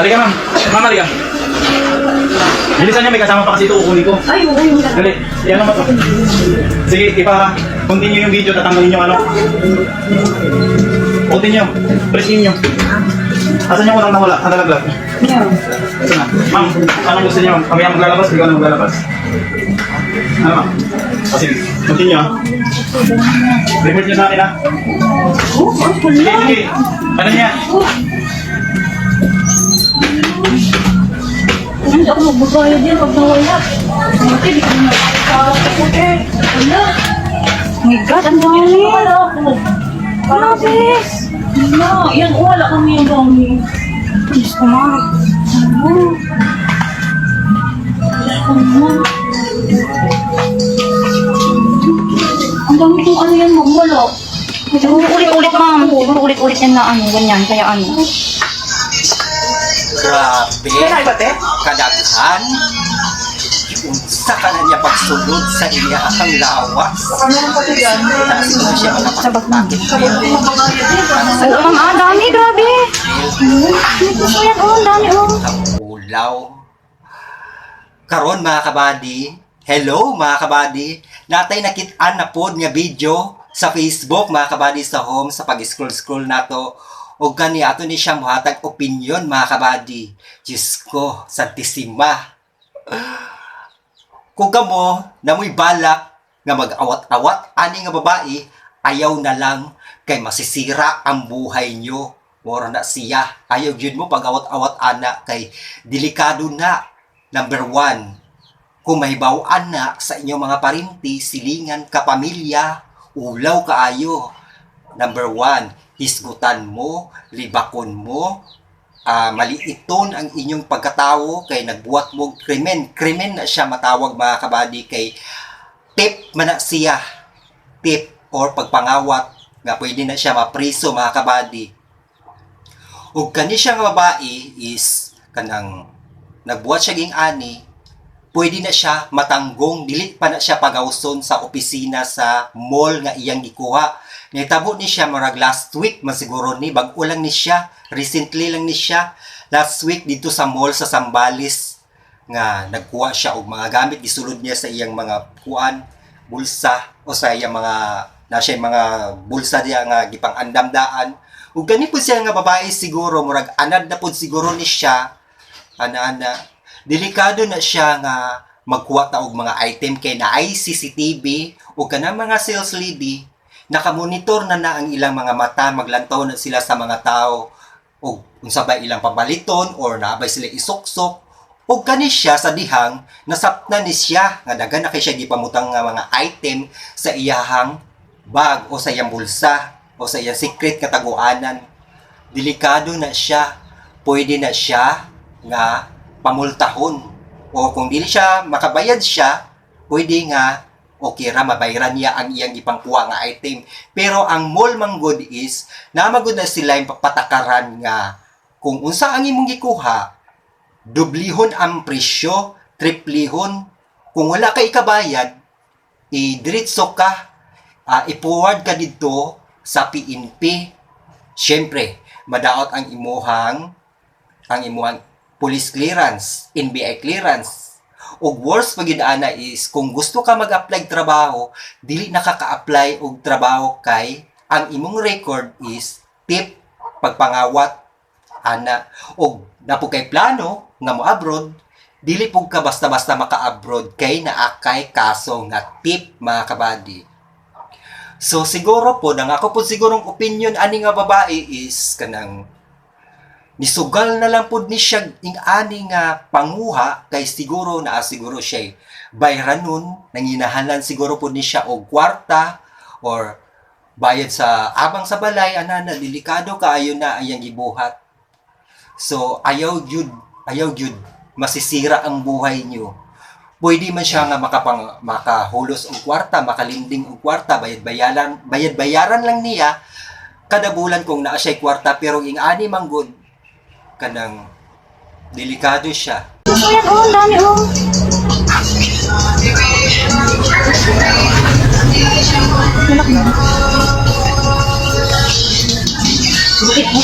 Halika ma'am. Ma'am, halika. Bilisan niya, may kasama pa kasi ito, kukunin ko. Ay, okay. Dali, yan naman to. Sige, ipa-continue yung video, tatanggalin nyo ano. Putin nyo, press-in nyo. Asan yung unang nawala? Ang nalaglag? Yeah. Asan na? Ma'am, anong gusto niyo? Kami ang maglalabas, ikaw na maglalabas. Ano ma'am? Kasi, continue ha. Report nyo sa akin ha. Sige, sige. Ano niya? Hindi ako magbabayad yan pag nawala. Buti, di ko nakakakot eh. Wala. Oh my God, ang dami. Wala ako. Grabe. Wala. Yan, wala kami yung dami. Diyos ko ma. Ano? Diyos ko ma. Ang dami kong ano yan, ma'am. Wala. Ulit-ulit, ma'am. Siguro ulit-ulit yan na ano, ganyan. Kaya ano. Grabe, kadaghan. Unsa ka na niya pagsulod sa iyahang lawas. Taas na siya makapagpakit. Oo, ma'am. Ah, dami. Grabe. Ito yan. Oh, ang dami. Oh. Ang ulaw. Karon mga kabady, hello mga kabady, natay nakitaan na pod nga video sa Facebook mga kabady sa home sa pag-scroll-scroll nato. O gani ato ni siya muhatag opinion mga kabady. Diyos ko, santisima. Kung kamo, namoy balak nga mag-awat-awat ani nga babae, ayaw na lang kay masisira ang buhay nyo. Mora na siya. Ayaw yun mo pag-awat-awat ana kay delikado na. Number 1, kung mahibawaan na sa inyong mga parinti, silingan, kapamilya, ulaw kaayo. Number 1, hisgutan mo, libakon mo, maliiton ang inyong pagkatao kay nagbuhat mo krimen. Krimen na siya matawag mga kabady kay tip man na siya. Tip or pagpangawat nga pwede na siya mapriso mga kabady. Ug kani siya nga babae is kanang nagbuhat siya ging ani, pwede na siya matanggong, dili pa na siya pagawson sa opisina sa mall nga iyang gikuha. Nitabo ni siya marag last week, masiguro ni, bag-o lang ni siya, recently lang ni siya, last week dito sa mall sa Sambales, nga nagkuha siya og mga gamit, gisulod niya sa iyang mga kuan, bulsa, o sa iyang mga, nasa mga bulsa diya nga gipang andamdaan. Ug kani po siya nga babae siguro, murag anad na po siguro ni siya, ana-ana, delikado na siya nga magkuha ta og mga item kay na ay CCTV o kanang mga sales lady nakamonitor na ang ilang mga mata, maglantaw na sila sa mga tao o unsa ba ilang pabaliton or naabay sila isuksok o kani siya sa dihang nasapna ni siya nga daghan na kay siya gipamutang nga mga item sa iyahang bag o sa iyang bulsa o sa iyang secret kataguanan. Delikado na siya, pwede na siya nga pamultahon o kung dili siya makabayad siya, pwede nga okay ra mabayaran niya ang iyang ipangkuha nga item. Pero ang mall manggod is namagod na sila yung patakaran nga kung unsa ang imong gikuha, dublihon ang presyo, triplihon. Kung wala ka ikabayad, i-diretso ka, i-forward ka dito sa PNP. Siyempre, madaot ang imuhang police clearance, NBI clearance. O worst pagidana is kung gusto ka mag-apply trabaho, dili nakaka-apply og trabaho kay ang imong record is tip, pagpangawat, ana. O napo kay plano nga mo abroad, dili pug ka basta-basta maka-abroad kay naakay kaso nga tip mga kabady. So siguro po, nang ako po sigurong opinion ani nga babae is kanang nisugal na lang po ni siya ing ani nga panguha kay siguro siguro siya bayranon nanginahalan siguro po ni siya og kwarta or bayad sa abang sa balay anana delikado kaayo na ayang gibuhat. So ayaw gyud masisira ang buhay niyo. Pwede man siya nga makahulos og kwarta, makalinding og kwarta, bayad-bayaran lang niya kada bulan kung naa siya kwarta pero ing ani manggod kanang delikado siya. Ito yan. Oh, ang dami. Oh. Malaki na. Bukit mo.